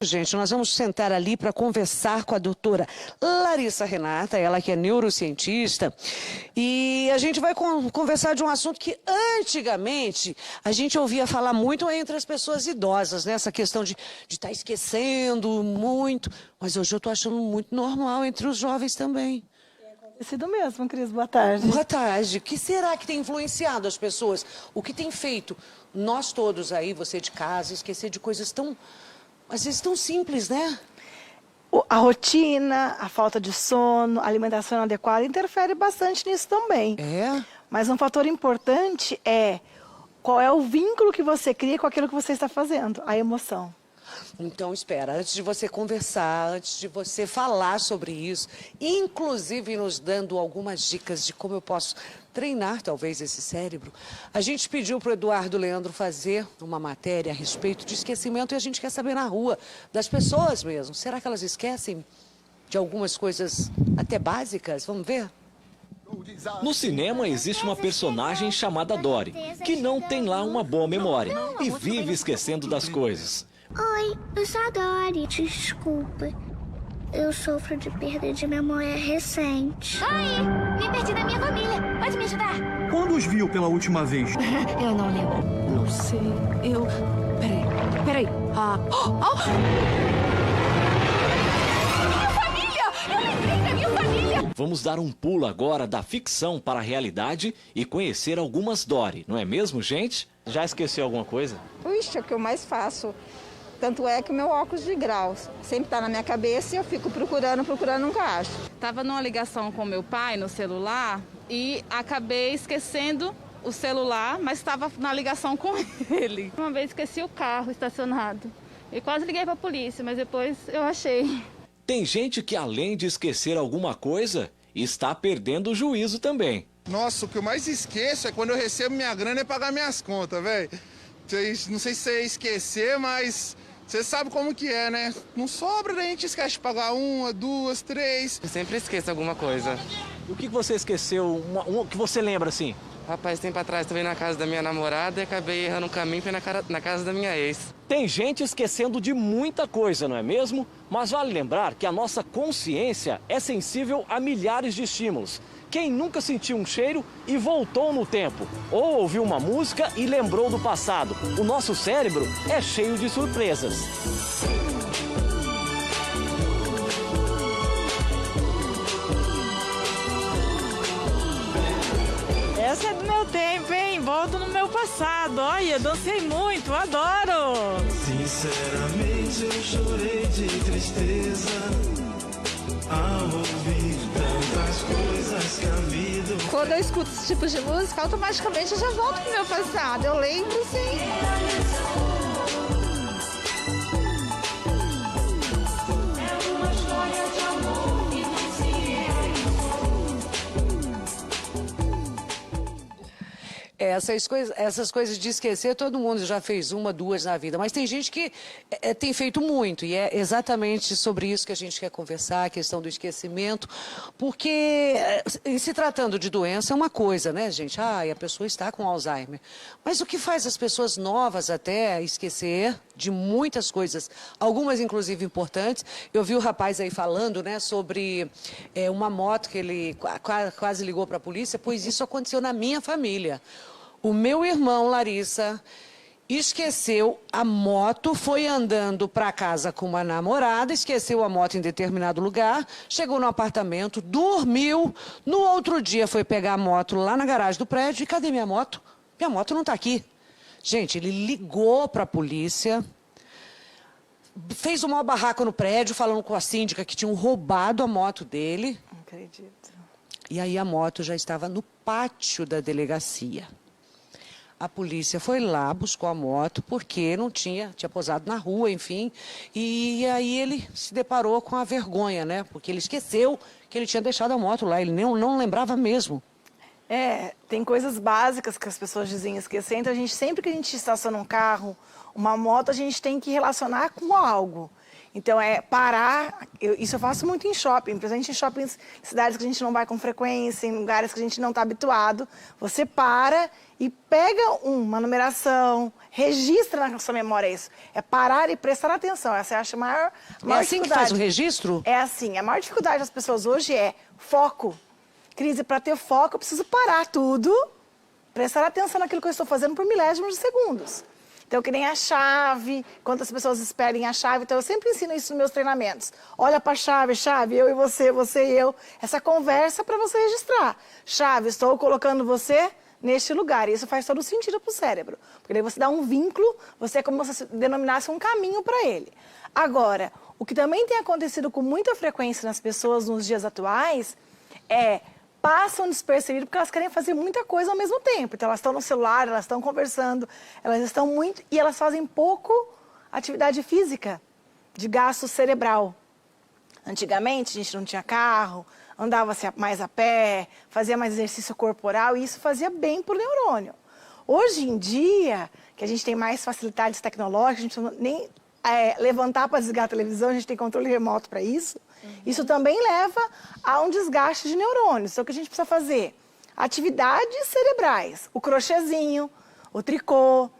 Gente, nós vamos sentar ali para conversar com a doutora Larissa Renata, ela que é neurocientista, e a gente vai conversar de um assunto que antigamente a gente ouvia falar muito entre as pessoas idosas, né? Essa questão de estar esquecendo muito, mas hoje eu estou achando muito normal entre os jovens também. Tem sido mesmo, Cris. Boa tarde. Boa tarde. O que será que tem influenciado as pessoas? O que tem feito nós todos aí, você de casa, esquecer de coisas tão... às vezes tão simples, né? A rotina, a falta de sono, a alimentação inadequada interfere bastante nisso também. É? Mas um fator importante é qual é o vínculo que você cria com aquilo que você está fazendo, a emoção. Então, espera, antes de você conversar, antes de você falar sobre isso, inclusive nos dando algumas dicas de como eu posso treinar, talvez, esse cérebro, a gente pediu para o Eduardo Leandro fazer uma matéria a respeito de esquecimento e a gente quer saber na rua, das pessoas mesmo. Será que elas esquecem de algumas coisas até básicas? Vamos ver? No cinema existe uma personagem chamada Dory, que não tem lá uma boa memória e vive esquecendo das coisas. Oi, eu sou a Dory. Desculpa, eu sofro de perda de memória recente. Oi, me perdi da minha família. Pode me ajudar? Quando os viu pela última vez? Eu não lembro. Não sei, eu... Peraí. Minha família! Eu lembrei da minha família! Vamos dar um pulo agora da ficção para a realidade e conhecer algumas Dory, não é mesmo, gente? Já esqueceu alguma coisa? Puxa, é o que eu mais faço. Tanto é que o meu óculos de grau sempre está na minha cabeça e eu fico procurando, nunca acho. Estava numa ligação com meu pai no celular e acabei esquecendo o celular, mas estava na ligação com ele. Uma vez esqueci o carro estacionado e quase liguei para a polícia, mas depois eu achei. Tem gente que, além de esquecer alguma coisa, está perdendo o juízo também. Nossa, o que eu mais esqueço é quando eu recebo minha grana e pagar minhas contas, velho. Não sei se você esquecer, mas você sabe como que é, né? Não sobra, a gente esquece de pagar uma, duas, três. Eu sempre esqueço alguma coisa. O que você esqueceu, o que você lembra assim? Rapaz, tempo atrás também na casa da minha namorada e acabei errando o caminho e fui na casa da minha ex. Tem gente esquecendo de muita coisa, não é mesmo? Mas vale lembrar que a nossa consciência é sensível a milhares de estímulos. Quem nunca sentiu um cheiro e voltou no tempo? Ou ouviu uma música e lembrou do passado? O nosso cérebro é cheio de surpresas. Essa é do meu tempo, hein? Volto no meu passado. Olha, dancei muito, adoro! Sinceramente, eu chorei de tristeza ao ouvir tantas coisas que a vida... Quando eu escuto esse tipo de música, automaticamente eu já volto pro meu passado. Eu lembro, sim. Essas coisas de esquecer, todo mundo já fez uma, duas na vida, mas tem gente que tem feito muito, e é exatamente sobre isso que a gente quer conversar, a questão do esquecimento, porque se tratando de doença é uma coisa, né, gente? A pessoa está com Alzheimer, mas o que faz as pessoas novas até esquecer de muitas coisas, algumas inclusive importantes? Eu vi o rapaz aí falando, né, sobre uma moto que ele quase ligou para a polícia, pois isso aconteceu na minha família. O meu irmão, Larissa, esqueceu a moto, foi andando para casa com uma namorada, esqueceu a moto em determinado lugar, chegou no apartamento, dormiu, no outro dia foi pegar a moto lá na garagem do prédio e cadê minha moto? Minha moto não está aqui. Gente, ele ligou para a polícia, fez um maior barraco no prédio, falando com a síndica que tinham roubado a moto dele. Não acredito. E aí a moto já estava no pátio da delegacia. A polícia foi lá, buscou a moto, porque não tinha pousado na rua, enfim. E aí ele se deparou com a vergonha, né? Porque ele esqueceu que ele tinha deixado a moto lá, ele não lembrava mesmo. Tem coisas básicas que as pessoas dizem esquecer, então sempre que a gente estaciona um carro, uma moto, a gente tem que relacionar com algo. Então, é parar, isso eu faço muito em shopping, principalmente em shoppings, cidades que a gente não vai com frequência, em lugares que a gente não está habituado. Você para e pega uma numeração, registra na sua memória isso. É parar e prestar atenção, essa eu acho a maior É assim que faz o registro? É assim, a maior dificuldade das pessoas hoje é foco. Crise, para ter foco, eu preciso parar tudo, prestar atenção naquilo que eu estou fazendo por milésimos de segundos. Então, que nem a chave, quantas pessoas esperem a chave. Então, eu sempre ensino isso nos meus treinamentos. Olha para a chave, eu e você, você e eu. Essa conversa para você registrar. Chave, estou colocando você neste lugar. E isso faz todo sentido para o cérebro. Porque daí você dá um vínculo, você é como se denominasse um caminho para ele. Agora, o que também tem acontecido com muita frequência nas pessoas nos dias atuais é... passam despercebido porque elas querem fazer muita coisa ao mesmo tempo. Então, elas estão no celular, elas estão conversando, elas estão muito... E elas fazem pouco atividade física, de gasto cerebral. Antigamente, a gente não tinha carro, andava mais a pé, fazia mais exercício corporal, e isso fazia bem para o neurônio. Hoje em dia, que a gente tem mais facilidades tecnológicas, a gente não nem levantar para desligar a televisão, a gente tem controle remoto para isso. Isso também leva a um desgaste de neurônios. Então, o que a gente precisa fazer? Atividades cerebrais. O crochêzinho, o tricô,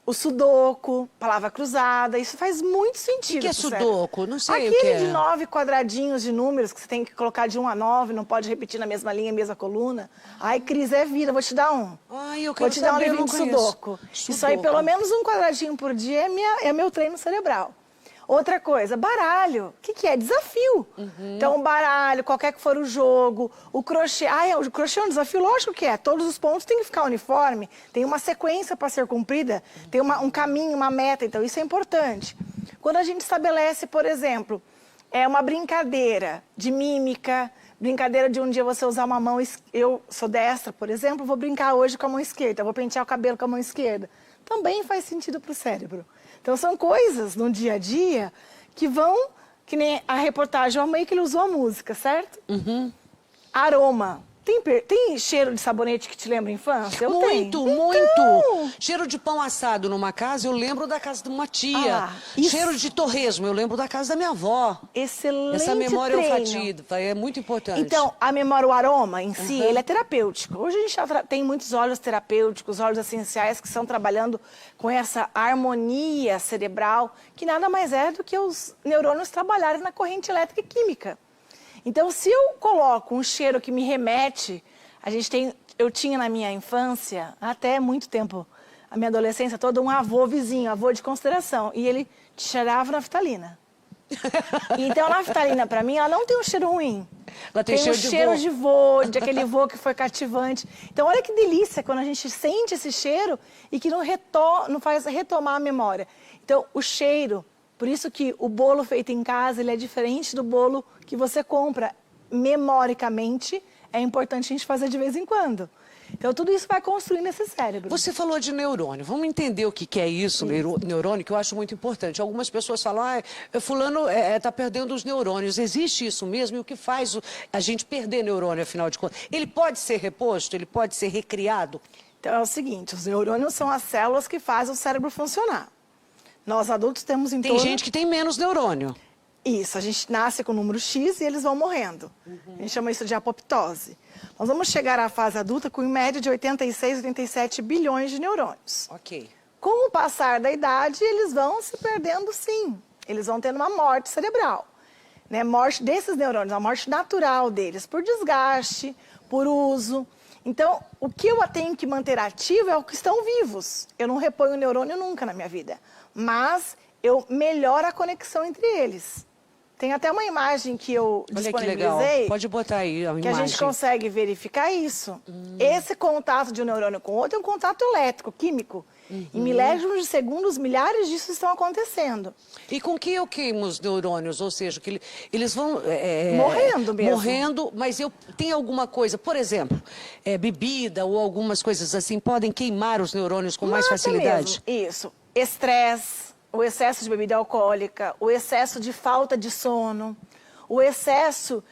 o sudoku, palavra cruzada. Isso faz muito sentido. O que é sudoku? Não sei o que Aquele é. de 9 quadradinhos de números que você tem que colocar de 1 a 9, não pode repetir na mesma linha, mesma coluna. Ai, Cris, é vida, vou te dar um. Ai, eu Vou quero te dar um saber, eu livrinho não de conheço. sudoku. Isso aí, pelo menos um quadradinho por dia é meu treino cerebral. Outra coisa, baralho. O que é? Desafio. Então, o baralho, qualquer que for o jogo, o crochê. O crochê é um desafio? Lógico que é. Todos os pontos têm que ficar uniforme, tem uma sequência para ser cumprida, tem um caminho, uma meta. Então, isso é importante. Quando a gente estabelece, por exemplo, uma brincadeira de mímica, brincadeira de um dia você usar uma mão... Eu sou destra, por exemplo, vou brincar hoje com a mão esquerda, vou pentear o cabelo com a mão esquerda. Também faz sentido para o cérebro. Então, são coisas no dia a dia que vão... Que nem a reportagem, o Amei que ele usou a música, certo? Aroma. Tem cheiro de sabonete que te lembra a infância? Eu tenho. Muito. Cheiro de pão assado numa casa, eu lembro da casa de uma tia. Cheiro de torresmo, eu lembro da casa da minha avó. Excelente Essa memória treino. olfativa é muito importante. Então, a memória, o aroma em si, ele é terapêutico. Hoje a gente tem muitos óleos terapêuticos, óleos essenciais que estão trabalhando com essa harmonia cerebral, que nada mais é do que os neurônios trabalharem na corrente elétrica e química. Então, se eu coloco um cheiro que me remete... Eu tinha na minha infância, até muito tempo, a minha adolescência toda, um avô vizinho, avô de consideração. E ele cheirava naftalina. Então, a naftalina, para mim, ela não tem um cheiro ruim. Ela tem cheiro um cheiro de vô, de aquele vô que foi cativante. Então, olha que delícia quando a gente sente esse cheiro e que não faz retomar a memória. Então, o cheiro... Por isso que o bolo feito em casa, ele é diferente do bolo que você compra. Memoricamente, é importante a gente fazer de vez em quando. Então, tudo isso vai construindo esse cérebro. Você falou de neurônio. Vamos entender o que é isso, neurônio, que eu acho muito importante. Algumas pessoas falam, fulano está perdendo os neurônios. Existe isso mesmo? E o que faz a gente perder neurônio, afinal de contas? Ele pode ser reposto? Ele pode ser recriado? Então, é o seguinte, os neurônios são as células que fazem o cérebro funcionar. Nós adultos temos em torno... Tem gente que tem menos neurônio. Isso, a gente nasce com o número X e eles vão morrendo. A gente chama isso de apoptose. Nós vamos chegar à fase adulta com em média de 86, 87 bilhões de neurônios. Ok. Com o passar da idade, eles vão se perdendo sim. Eles vão tendo uma morte cerebral. Morte desses neurônios, a morte natural deles, por desgaste, por uso. Então, o que eu tenho que manter ativo é o que estão vivos. Eu não reponho neurônio nunca na minha vida. Mas eu melhoro a conexão entre eles. Tem até uma imagem que eu disponibilizei. Olha que legal. Pode botar aí a imagem. Que a gente consegue verificar isso. Esse contato de um neurônio com o outro é um contato elétrico, químico. Em milésimos de segundos, milhares disso estão acontecendo. E com que eu queimo os neurônios? Ou seja, que eles vão... morrendo mesmo. Morrendo, mas tem alguma coisa, por exemplo, bebida ou algumas coisas assim, podem queimar os neurônios com mais facilidade? Mesmo. Isso. Estresse, o excesso de bebida alcoólica, o excesso de falta de sono, o excesso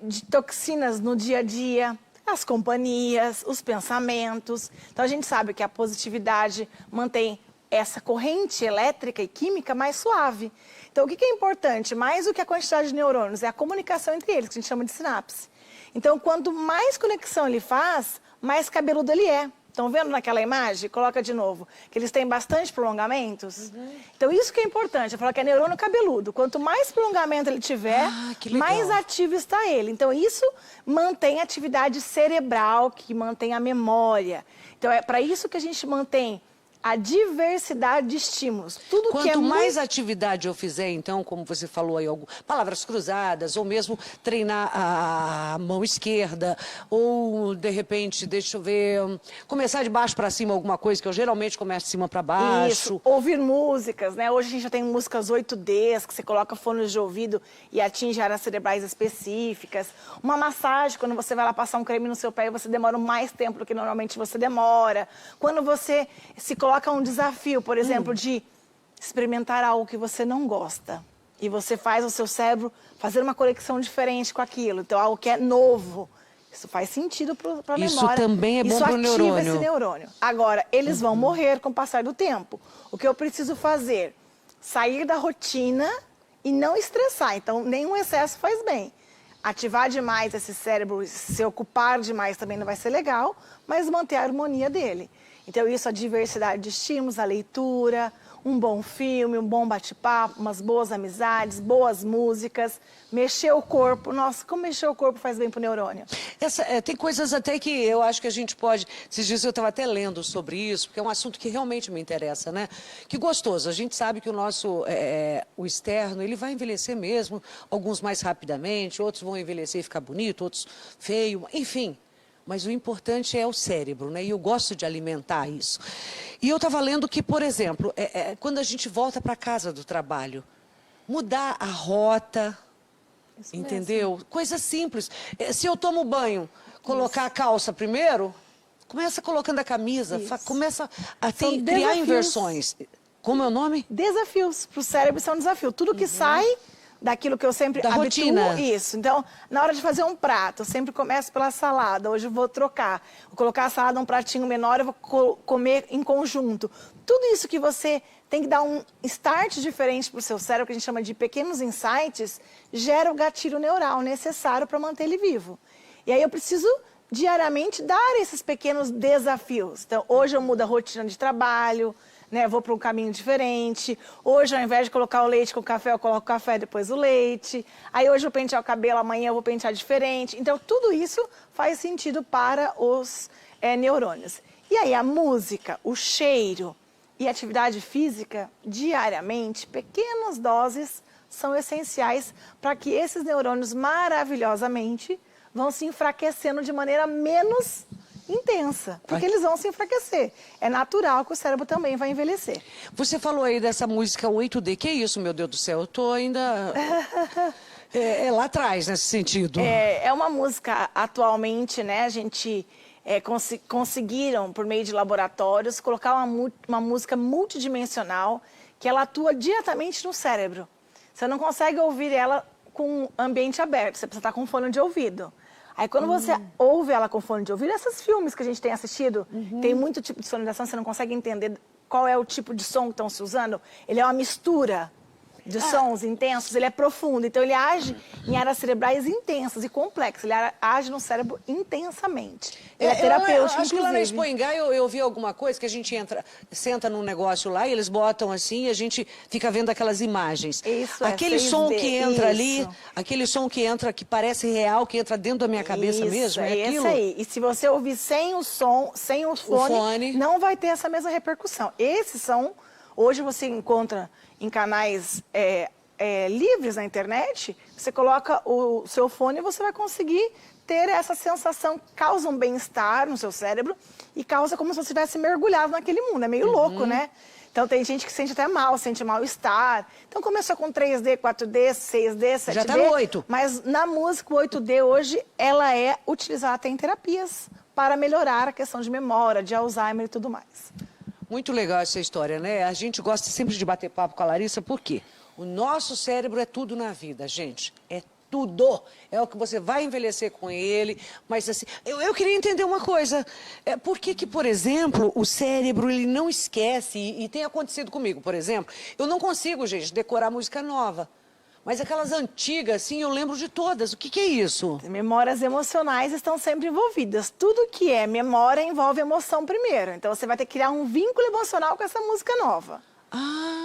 de toxinas no dia a dia, as companhias, os pensamentos. Então, a gente sabe que a positividade mantém essa corrente elétrica e química mais suave. Então, o que é importante? Mais do que a quantidade de neurônios, é a comunicação entre eles, que a gente chama de sinapse. Então, quanto mais conexão ele faz, mais cabeludo ele é. Estão vendo naquela imagem? Coloca de novo. Que eles têm bastante prolongamentos. Então, isso que é importante. Eu falo que é neurônio cabeludo. Quanto mais prolongamento ele tiver, mais ativo está ele. Então, isso mantém a atividade cerebral, que mantém a memória. Então, é para isso que a gente mantém a diversidade de estímulos. Tudo Quanto que é mais atividade eu fizer, então, como você falou aí, palavras cruzadas, ou mesmo treinar a mão esquerda, ou, de repente, deixa eu ver, começar de baixo para cima alguma coisa, que eu geralmente começo de cima para baixo. Isso, ouvir músicas, né? Hoje a gente já tem músicas 8Ds, que você coloca fones de ouvido e atinge áreas cerebrais específicas. Uma massagem, quando você vai lá passar um creme no seu pé, você demora mais tempo do que normalmente você demora. Quando você se coloca um desafio, por exemplo, de experimentar algo que você não gosta. E você faz o seu cérebro fazer uma conexão diferente com aquilo. Então, algo que é novo. Isso faz sentido para a memória. Isso também é bom para o neurônio. Isso ativa esse neurônio. Agora, eles vão morrer com o passar do tempo. O que eu preciso fazer? Sair da rotina e não estressar. Então, nenhum excesso faz bem. Ativar demais esse cérebro, se ocupar demais também não vai ser legal, mas manter a harmonia dele. Então, isso, a diversidade de estímulos, a leitura, um bom filme, um bom bate-papo, umas boas amizades, boas músicas, mexer o corpo. Nossa, como mexer o corpo faz bem pro neurônio. Tem coisas até que eu acho que a gente pode... Esses dias eu estava até lendo sobre isso, porque é um assunto que realmente me interessa, né? Que gostoso. A gente sabe que o nosso, o externo, ele vai envelhecer mesmo, alguns mais rapidamente, outros vão envelhecer e ficar bonito, outros feio, enfim... Mas o importante é o cérebro, né? E eu gosto de alimentar isso. E eu estava lendo que, por exemplo, quando a gente volta para casa do trabalho, mudar a rota, isso entendeu? Mesmo. Coisa simples. Se eu tomo banho, colocar a calça primeiro, começa colocando a camisa, começa a criar inversões. Como é o nome? Desafios. Para o cérebro isso é um desafio. Tudo que sai... daquilo que eu sempre habituo, rotina. Isso. Então, na hora de fazer um prato, eu sempre começo pela salada. Hoje eu vou trocar. Vou colocar a salada num pratinho menor, eu vou comer em conjunto. Tudo isso que você tem que dar um start diferente para o seu cérebro, que a gente chama de pequenos insights, gera o gatilho neural necessário para manter ele vivo. E aí eu preciso diariamente dar esses pequenos desafios. Então, hoje eu mudo a rotina de trabalho, né, vou para um caminho diferente. Hoje, ao invés de colocar o leite com o café, eu coloco o café e depois o leite. Aí hoje eu vou pentear o cabelo, amanhã eu vou pentear diferente. Então, tudo isso faz sentido para os neurônios. E aí, a música, o cheiro e a atividade física, diariamente, pequenas doses, são essenciais para que esses neurônios maravilhosamente vão se enfraquecendo de maneira menos intensa, porque eles vão se enfraquecer. É natural que o cérebro também vai envelhecer. Você falou aí dessa música 8D, que é isso, meu Deus do céu? Eu tô ainda... lá atrás, nesse sentido. É uma música, atualmente, né, a gente conseguiram, por meio de laboratórios, colocar uma música multidimensional que ela atua diretamente no cérebro. Você não consegue ouvir ela com ambiente aberto, você precisa estar com fone de ouvido. Aí quando você ouve ela com fone de ouvido, esses filmes que a gente tem assistido, tem muito tipo de sonorização, você não consegue entender qual é o tipo de som que estão se usando. Ele é uma mistura de sons intensos, ele é profundo. Então ele age em áreas cerebrais intensas e complexas. Ele age no cérebro intensamente. Ele é terapêutico, acho que lá na Expo Engai eu vi alguma coisa que a gente senta num negócio lá e eles botam assim e a gente fica vendo aquelas imagens. Isso, aquele som que entra ali, aquele som que entra, que parece real, que entra dentro da minha cabeça mesmo, é aquilo? Isso aí. E se você ouvir sem o som, sem o fone, não vai ter essa mesma repercussão. Esses são, hoje você encontra em canais livres na internet, você coloca o seu fone e você vai conseguir ter essa sensação, causa um bem-estar no seu cérebro e causa como se você estivesse mergulhado naquele mundo. É meio louco, né? Então tem gente que sente até mal, sente mal-estar. Então começou com 3D, 4D, 6D, 7D. Já tá no 8. Mas na música, o 8D hoje, ela é utilizada até em terapias para melhorar a questão de memória, de Alzheimer e tudo mais. Muito legal essa história, né? A gente gosta sempre de bater papo com a Larissa, por quê? O nosso cérebro é tudo na vida, gente. É tudo. É o que você vai envelhecer com ele. Mas assim, eu queria entender uma coisa. Por que, por exemplo, o cérebro ele não esquece? E tem acontecido comigo, por exemplo. Eu não consigo, gente, decorar música nova. Mas aquelas antigas, assim, eu lembro de todas. O que é isso? Memórias emocionais estão sempre envolvidas. Tudo que é memória envolve emoção primeiro. Então você vai ter que criar um vínculo emocional com essa música nova.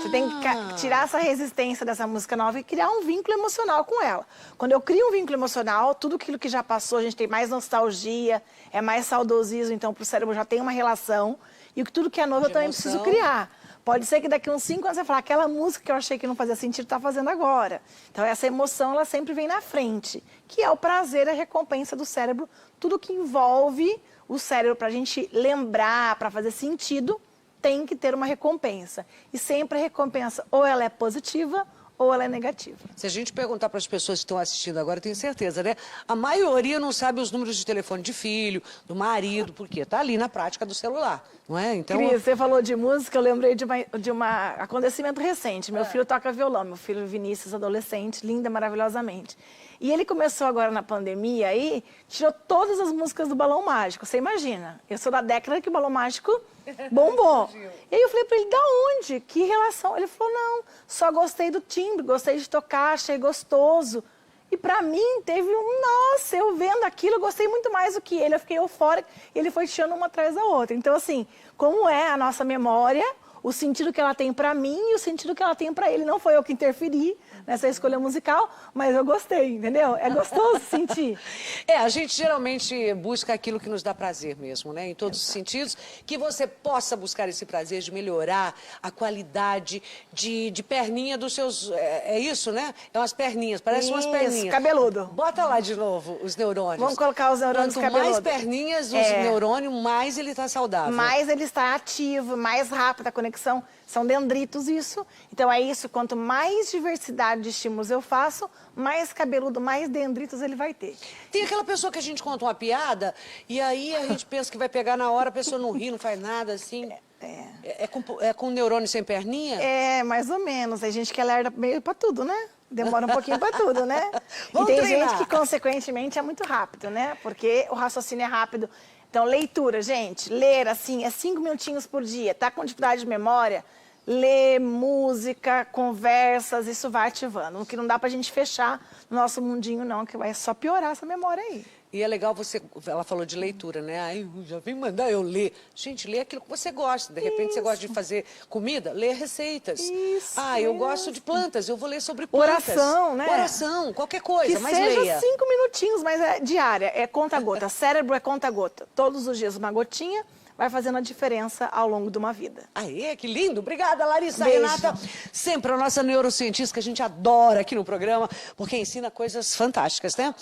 Você tem que tirar essa resistência dessa música nova e criar um vínculo emocional com ela. Quando eu crio um vínculo emocional, tudo aquilo que já passou, a gente tem mais nostalgia, é mais saudosismo, então pro cérebro já tem uma relação. E tudo que é novo eu também preciso criar. Pode ser que daqui a uns 5 anos você falar, aquela música que eu achei que não fazia sentido, está fazendo agora. Então essa emoção, ela sempre vem na frente, que é o prazer, a recompensa do cérebro, tudo que envolve o cérebro para a gente lembrar, para fazer sentido, tem que ter uma recompensa. E sempre a recompensa, ou ela é positiva, ou ela é negativa. Se a gente perguntar para as pessoas que estão assistindo agora, eu tenho certeza, né? A maioria não sabe os números de telefone de filho, do marido, porque tá ali na prática do celular, não é? Então... Cris, você falou de música, eu lembrei de um acontecimento recente. Meu filho toca violão, meu filho Vinícius, adolescente, linda, maravilhosamente. E ele começou agora na pandemia aí, tirou todas as músicas do Balão Mágico. Você imagina? Eu sou da década que o Balão Mágico bombou. E aí eu falei pra ele, da onde? Que relação? Ele falou, não, só gostei do timbre, gostei de tocar, achei gostoso. E pra mim teve nossa, eu vendo aquilo, eu gostei muito mais do que ele. Eu fiquei eufórica, e ele foi tirando uma atrás da outra. Então assim, como é a nossa memória, o sentido que ela tem pra mim e o sentido que ela tem pra ele. Não foi eu que interferi nessa escolha musical, mas eu gostei, entendeu? É gostoso sentir. A gente geralmente busca aquilo que nos dá prazer mesmo, né? Em todos os sentidos. Que você possa buscar esse prazer de melhorar a qualidade de perninha dos seus... É isso, né? É umas perninhas, parece umas perninhas. Cabeludo. Bota lá de novo os neurônios. Vamos colocar os neurônios cabeludos. Quanto mais perninhas dos neurônios, mais ele está saudável. Mais ele está ativo, mais rápida a conexão. São dendritos isso. Então é isso, quanto mais diversidade de estímulos eu faço, mais cabeludo, mais dendritos ele vai ter. Tem aquela pessoa que a gente conta uma piada e aí a gente pensa que vai pegar na hora, a pessoa não ri, não faz nada, assim. É com neurônio sem perninha? É, mais ou menos. Tem gente que alerta meio pra tudo, né? Demora um pouquinho pra tudo, né? Vamos e tem treinar. gente que, consequentemente, é muito rápido, né? Porque o raciocínio é rápido. Então, leitura, gente. Ler, assim, é 5 minutinhos por dia. Tá com dificuldade de memória? Ler, música, conversas, isso vai ativando. O que não dá pra gente fechar no nosso mundinho, não, que vai só piorar essa memória aí. E é legal ela falou de leitura, né? Aí já vem mandar eu ler. Gente, lê aquilo que você gosta. De repente você gosta de fazer comida, lê receitas. Eu gosto de plantas, eu vou ler sobre plantas. Oração, né? Oração, qualquer coisa, mas leia. Que seja 5 minutinhos, mas é diária, é conta-gota. Cérebro é conta-gota. Todos os dias uma gotinha vai fazendo a diferença ao longo de uma vida. Que lindo. Obrigada, Larissa. Beijo. Renata, sempre a nossa neurocientista que a gente adora aqui no programa, porque ensina coisas fantásticas, né?